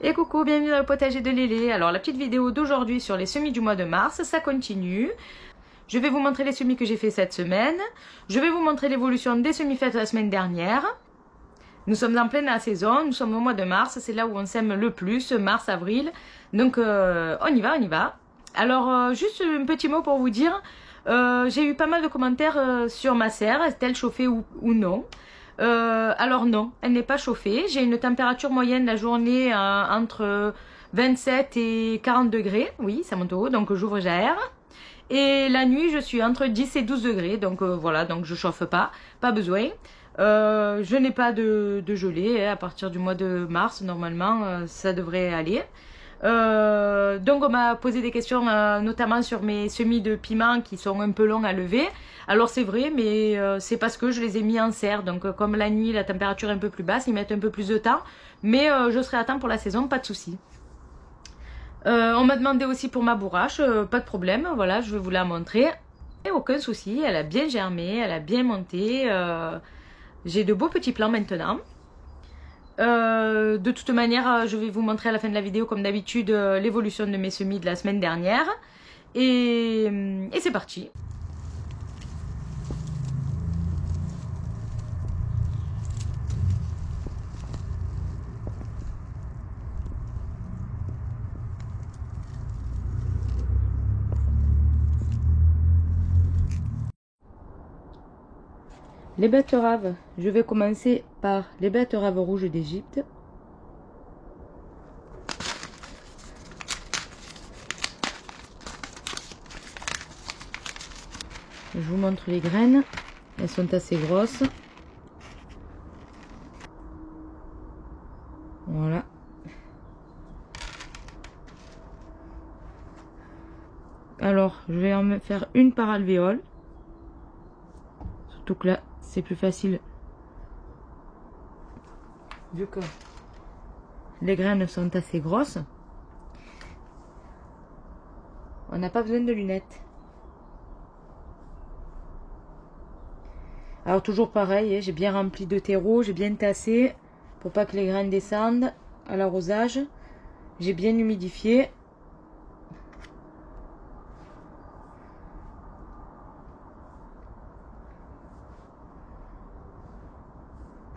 Et coucou, bienvenue dans le potager de Lélé. Alors la petite vidéo d'aujourd'hui sur les semis du mois de mars, ça continue. Je vais vous montrer les semis que j'ai fait cette semaine. Je vais vous montrer l'évolution des semis faites la semaine dernière. Nous sommes en pleine saison, nous sommes au mois de mars, c'est là où on sème le plus, mars, avril. Donc on y va. Alors juste un petit mot pour vous dire, j'ai eu pas mal de commentaires sur ma serre, est-elle chauffée ou non? Alors non, elle n'est pas chauffée. J'ai une température moyenne la journée entre 27 et 40 degrés. Oui, ça monte au haut, donc j'ouvre, j'aère. Et la nuit, je suis entre 10 et 12 degrés. Donc voilà, donc je chauffe pas besoin. Je n'ai pas de gelée à partir du mois de mars. Normalement, ça devrait aller. Donc on m'a posé des questions notamment sur mes semis de piment qui sont un peu longs à lever. Alors c'est vrai, mais c'est parce que je les ai mis en serre. Donc comme la nuit la température est un peu plus basse, ils mettent un peu plus de temps. Mais je serai à temps pour la saison, pas de souci. On m'a demandé aussi pour ma bourrache, pas de problème, voilà, je vais vous la montrer. Et aucun souci, elle a bien germé, elle a bien monté. J'ai de beaux petits plants maintenant. De toute manière, je vais vous montrer à la fin de la vidéo, comme d'habitude, l'évolution de mes semis de la semaine dernière. Et c'est parti. Les betteraves, je vais commencer par les betteraves rouges d'Égypte. Je vous montre les graines, elles sont assez grosses. Voilà. Alors, je vais en faire une par alvéole. Surtout que là, c'est plus facile. Vu que les graines sont assez grosses. On n'a pas besoin de lunettes. Alors toujours pareil, j'ai bien rempli de terreau, j'ai bien tassé pour pas que les graines descendent à l'arrosage. J'ai bien humidifié.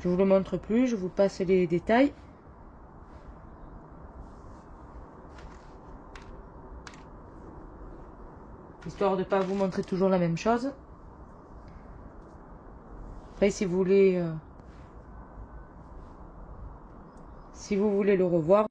Je vous le montre plus, je vous passe les détails. Histoire de ne pas vous montrer toujours la même chose. Après, si vous voulez le revoir.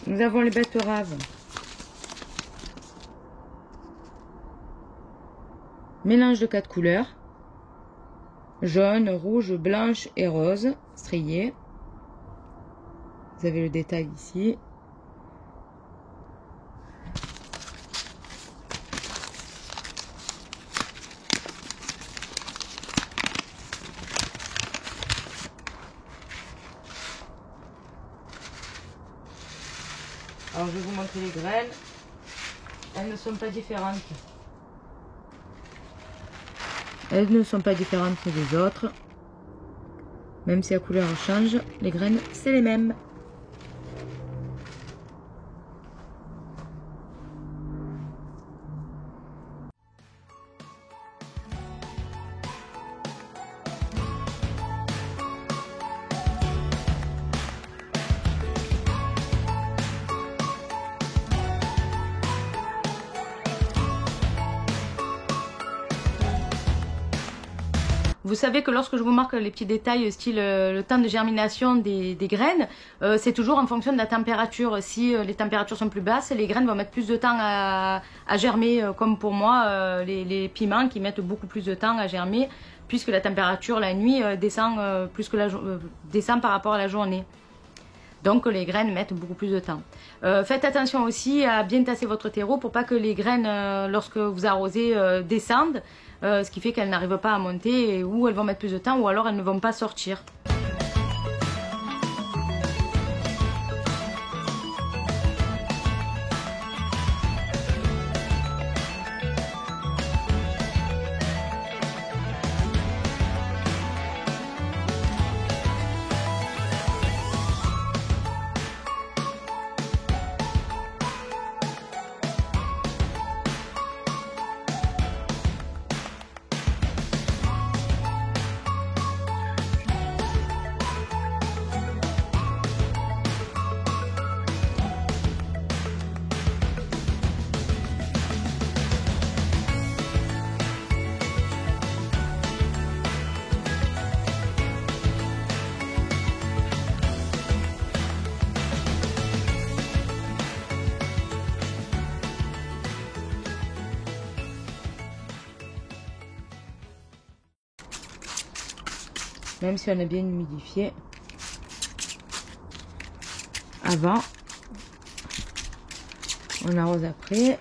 Nous avons les betteraves. Mélange de 4 couleurs. Jaune, rouge, blanche et rose, striées. Vous avez le détail ici. Alors je vais vous montrer les graines. Elles ne sont pas différentes. Elles ne sont pas différentes des autres. Même si la couleur change, les graines c'est les mêmes. Vous savez que lorsque je vous marque les petits détails, style le temps de germination des graines, c'est toujours en fonction de la température. Si les températures sont plus basses, les graines vont mettre plus de temps à germer, comme pour moi, les piments qui mettent beaucoup plus de temps à germer, puisque la température la nuit descend, descend par rapport à la journée. Donc les graines mettent beaucoup plus de temps. Faites attention aussi à bien tasser votre terreau pour pas que les graines, lorsque vous arrosez, descendent, ce qui fait qu'elles n'arrivent pas à monter, ou elles vont mettre plus de temps, ou alors elles ne vont pas sortir. Même si on a bien humidifié avant, on arrose après.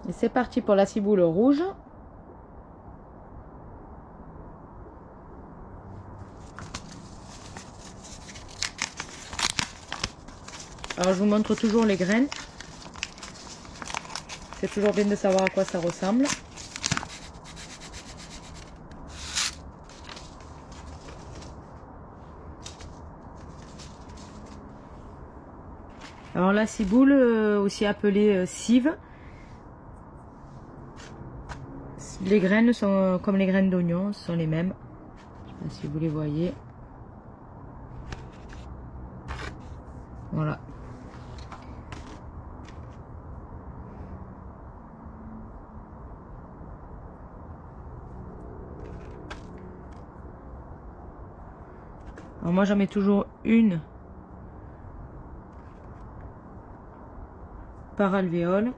Et c'est parti pour la ciboule rouge. Alors je vous montre toujours les graines. C'est toujours bien de savoir à quoi ça ressemble. Alors la ciboule, aussi appelée cive. Les graines sont comme les graines d'oignon, ce sont les mêmes. Je ne sais pas si vous les voyez. Voilà. Alors moi j'en mets toujours une par alvéole.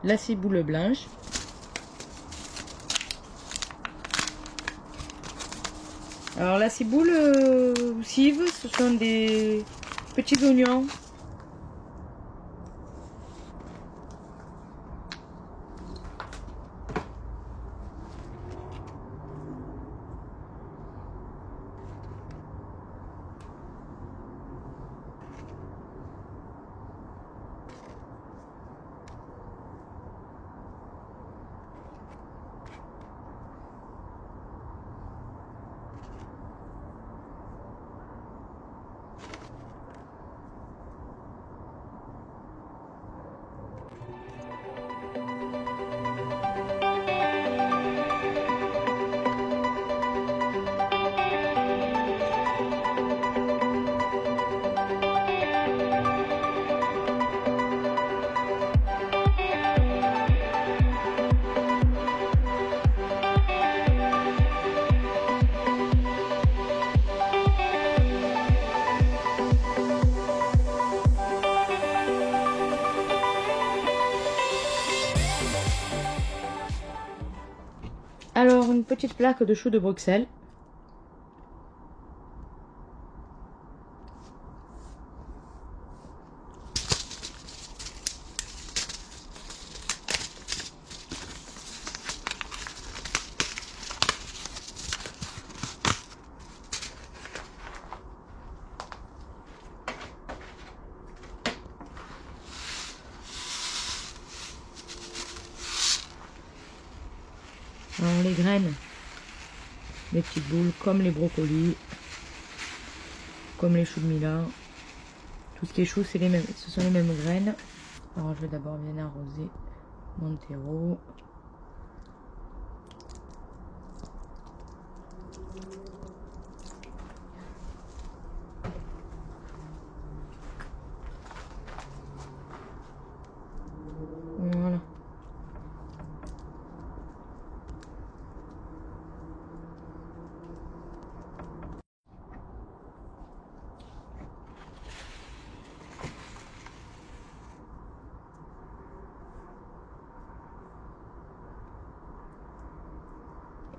La ciboule blanche. Alors la ciboule cive, ce sont des petits oignons. Alors, une petite plaque de choux de Bruxelles. Alors les graines, des petites boules comme les brocolis, comme les choux de Milan. Tout ce qui est chou, c'est les mêmes, ce sont les mêmes graines. Alors je vais d'abord bien arroser mon terreau. Voilà.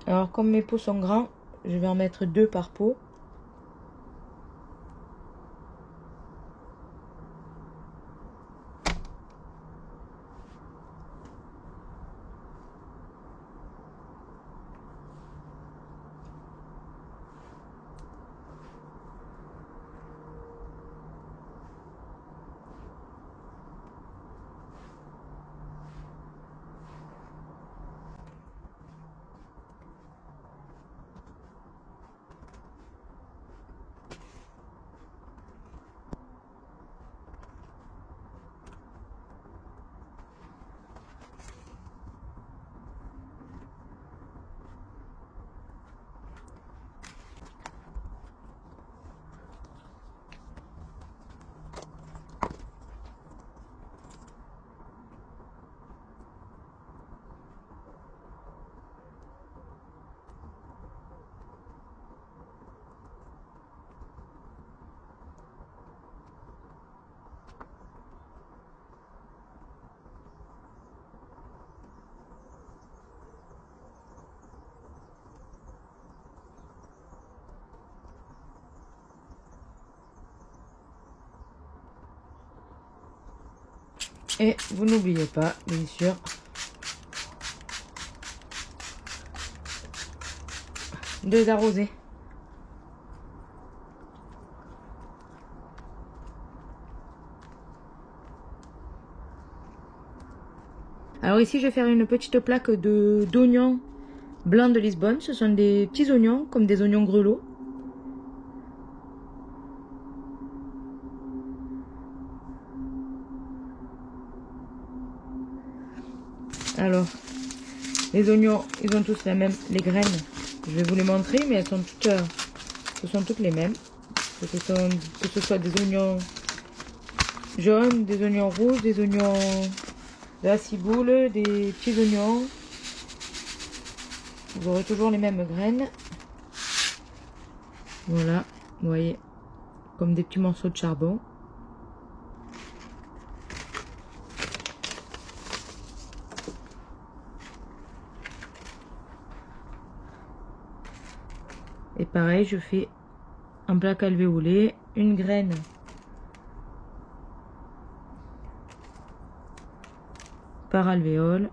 Alors comme mes pots sont grands, je vais en mettre 2 par pot. Et vous n'oubliez pas, bien sûr, de les arroser. Alors ici, je vais faire une petite plaque d'oignons blancs de Lisbonne. Ce sont des petits oignons, comme des oignons grelots. Alors, les oignons, ils ont tous la même, les graines. Je vais vous les montrer, mais elles sont toutes, ce sont toutes les mêmes. Que ce soit des oignons jaunes, des oignons rouges, des oignons de la ciboule, des petits oignons. Vous aurez toujours les mêmes graines. Voilà, vous voyez, comme des petits morceaux de charbon. Et pareil, je fais en plaque alvéolée une graine par alvéole.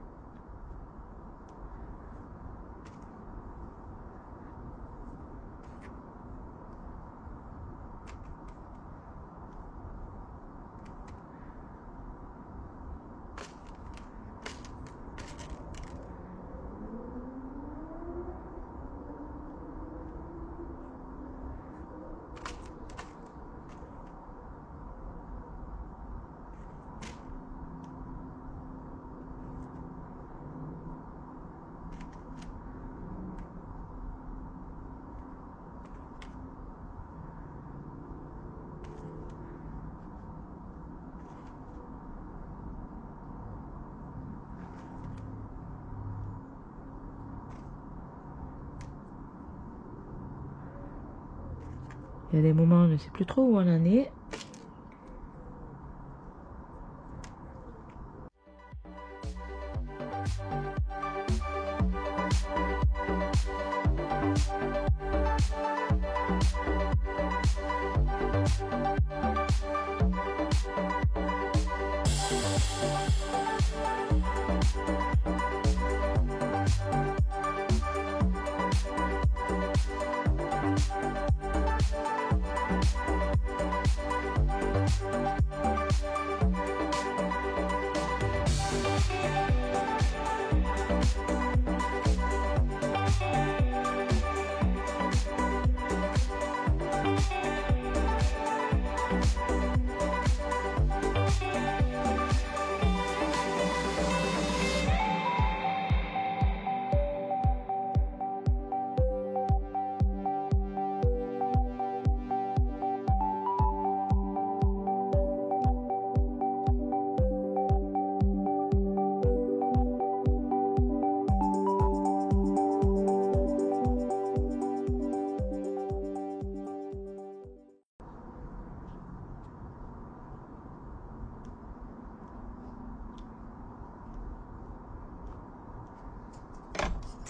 Il y a des moments, on ne sait plus trop où on en est.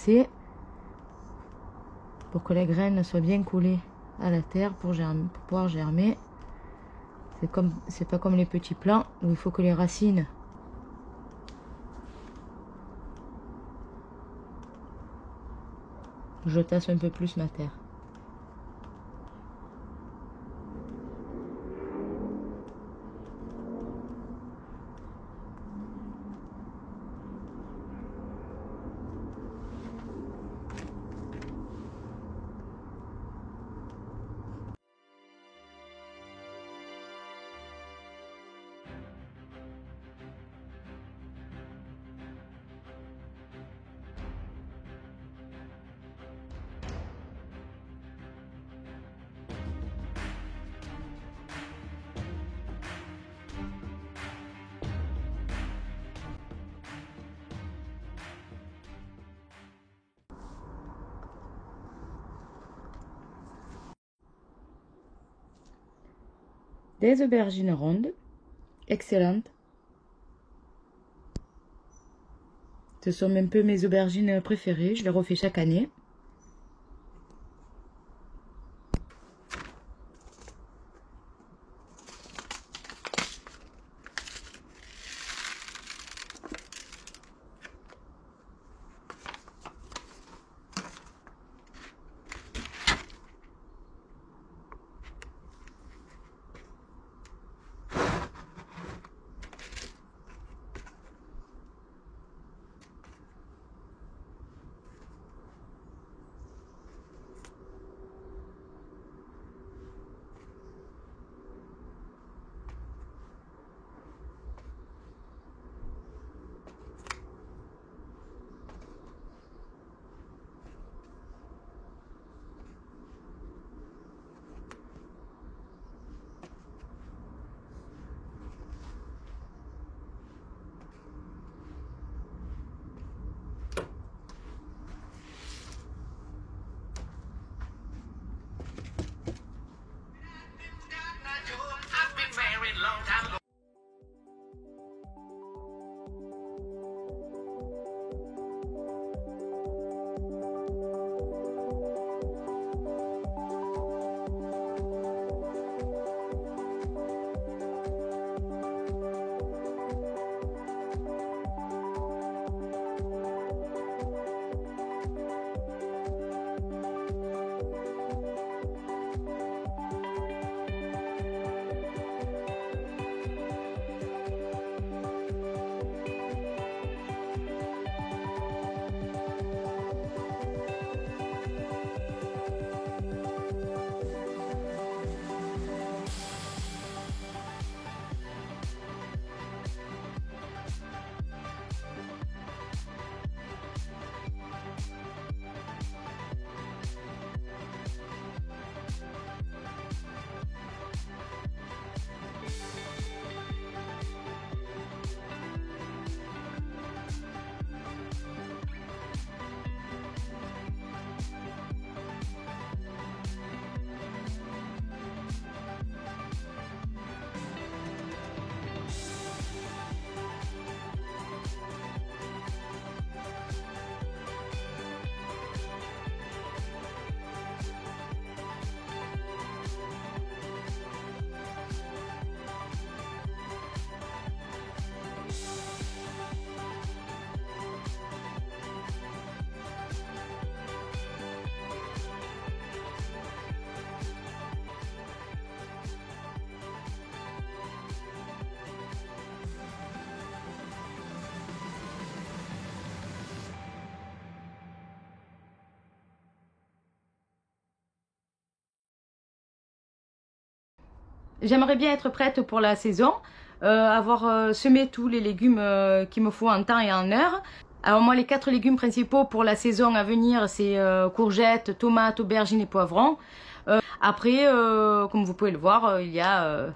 assez pour que la graine soit bien collée à la terre pour pouvoir germer. C'est pas comme les petits plants où il faut que les racines je tasse un peu plus ma terre. Des aubergines rondes, excellentes. Ce sont un peu mes aubergines préférées, je les refais chaque année. J'aimerais bien être prête pour la saison, avoir semé tous les légumes qu'il me faut en temps et en heure. Alors moi, les 4 légumes principaux pour la saison à venir, c'est courgettes, tomates, aubergines et poivrons. Après, comme vous pouvez le voir, il y a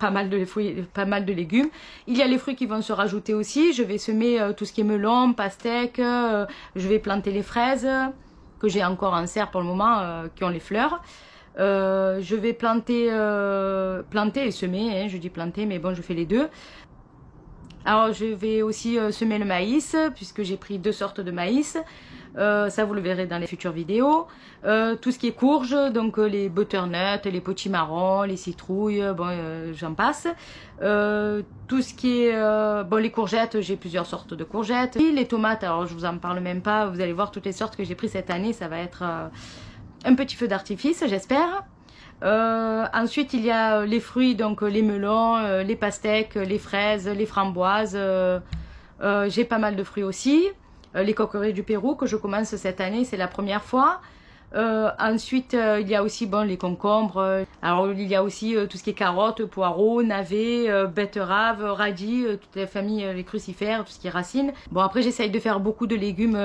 pas mal de fruits, pas mal de légumes. Il y a les fruits qui vont se rajouter aussi. Je vais semer tout ce qui est melon, pastèque. Je vais planter les fraises que j'ai encore en serre pour le moment, qui ont les fleurs. Je vais planter et semer, hein, je dis planter, mais bon, je fais les deux. Alors je vais aussi semer le maïs, puisque j'ai pris 2 sortes de maïs. Ça vous le verrez dans les futures vidéos. Tout ce qui est courge, donc les butternuts, les potimarrons, les citrouilles, bon, j'en passe. Tout ce qui est bon, les courgettes, j'ai plusieurs sortes de courgettes. Et les tomates, alors je vous en parle même pas, vous allez voir toutes les sortes que j'ai prises cette année, ça va être un petit feu d'artifice, j'espère. Ensuite, il y a les fruits, donc les melons, les pastèques, les fraises, les framboises. J'ai pas mal de fruits aussi. Les coquerets du Pérou que je commence cette année, c'est la première fois. Ensuite, il y a aussi bon, les concombres. Alors, il y a aussi tout ce qui est carottes, poireaux, navets, betteraves, radis, toutes les familles, les crucifères, tout ce qui est racines. Bon, après, j'essaye de faire beaucoup de légumes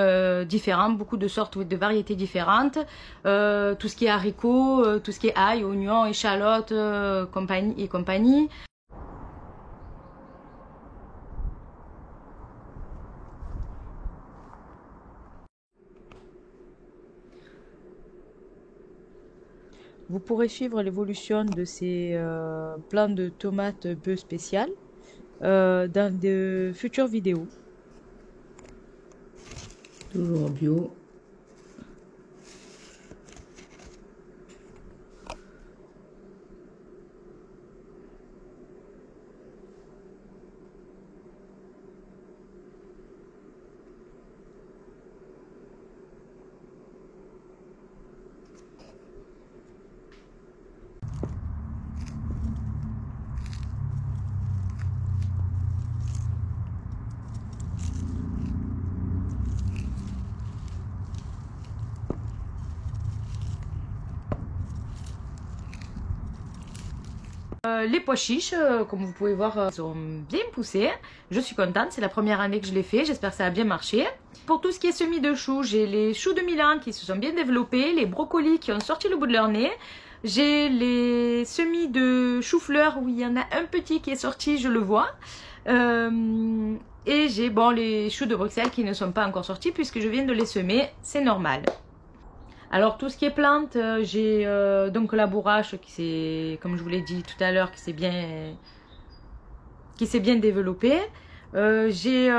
différents, beaucoup de sortes, de variétés différentes. Tout ce qui est haricots, tout ce qui est ail, oignons, échalotes, compagnie. Vous pourrez suivre l'évolution de ces plants de tomates bœufs spéciales dans de futures vidéos. Toujours bio. Les pois chiches, comme vous pouvez voir, sont bien poussés. Je suis contente, c'est la première année que je l'ai fait, j'espère que ça a bien marché. Pour tout ce qui est semis de choux, j'ai les choux de Milan qui se sont bien développés, les brocolis qui ont sorti le bout de leur nez. J'ai les semis de chou-fleur où il y en a un petit qui est sorti, je le vois. Et j'ai bon, les choux de Bruxelles qui ne sont pas encore sortis puisque je viens de les semer, c'est normal. Alors tout ce qui est plantes, j'ai donc la bourrache qui s'est, comme je vous l'ai dit tout à l'heure, qui s'est bien développée. J'ai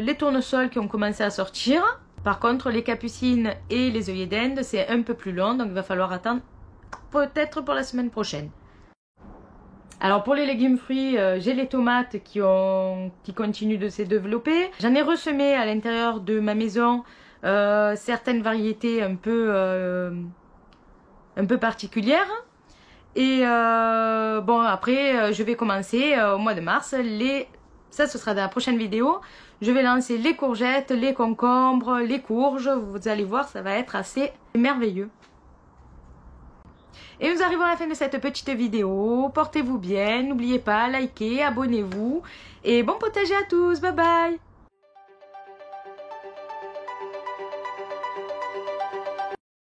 les tournesols qui ont commencé à sortir. Par contre les capucines et les œillets d'Inde c'est un peu plus long, donc il va falloir attendre peut-être pour la semaine prochaine. Alors pour les légumes fruits, j'ai les tomates qui continuent de se développer. J'en ai ressemé à l'intérieur de ma maison certaines variétés un peu particulières. Et bon après je vais commencer au mois de mars. Ça ce sera dans la prochaine vidéo. Je vais lancer les courgettes, les concombres, les courges. Vous allez voir, ça va être assez merveilleux. Et nous arrivons à la fin de cette petite vidéo. Portez-vous bien, n'oubliez pas, likez, abonnez-vous. Et bon potager à tous, bye bye!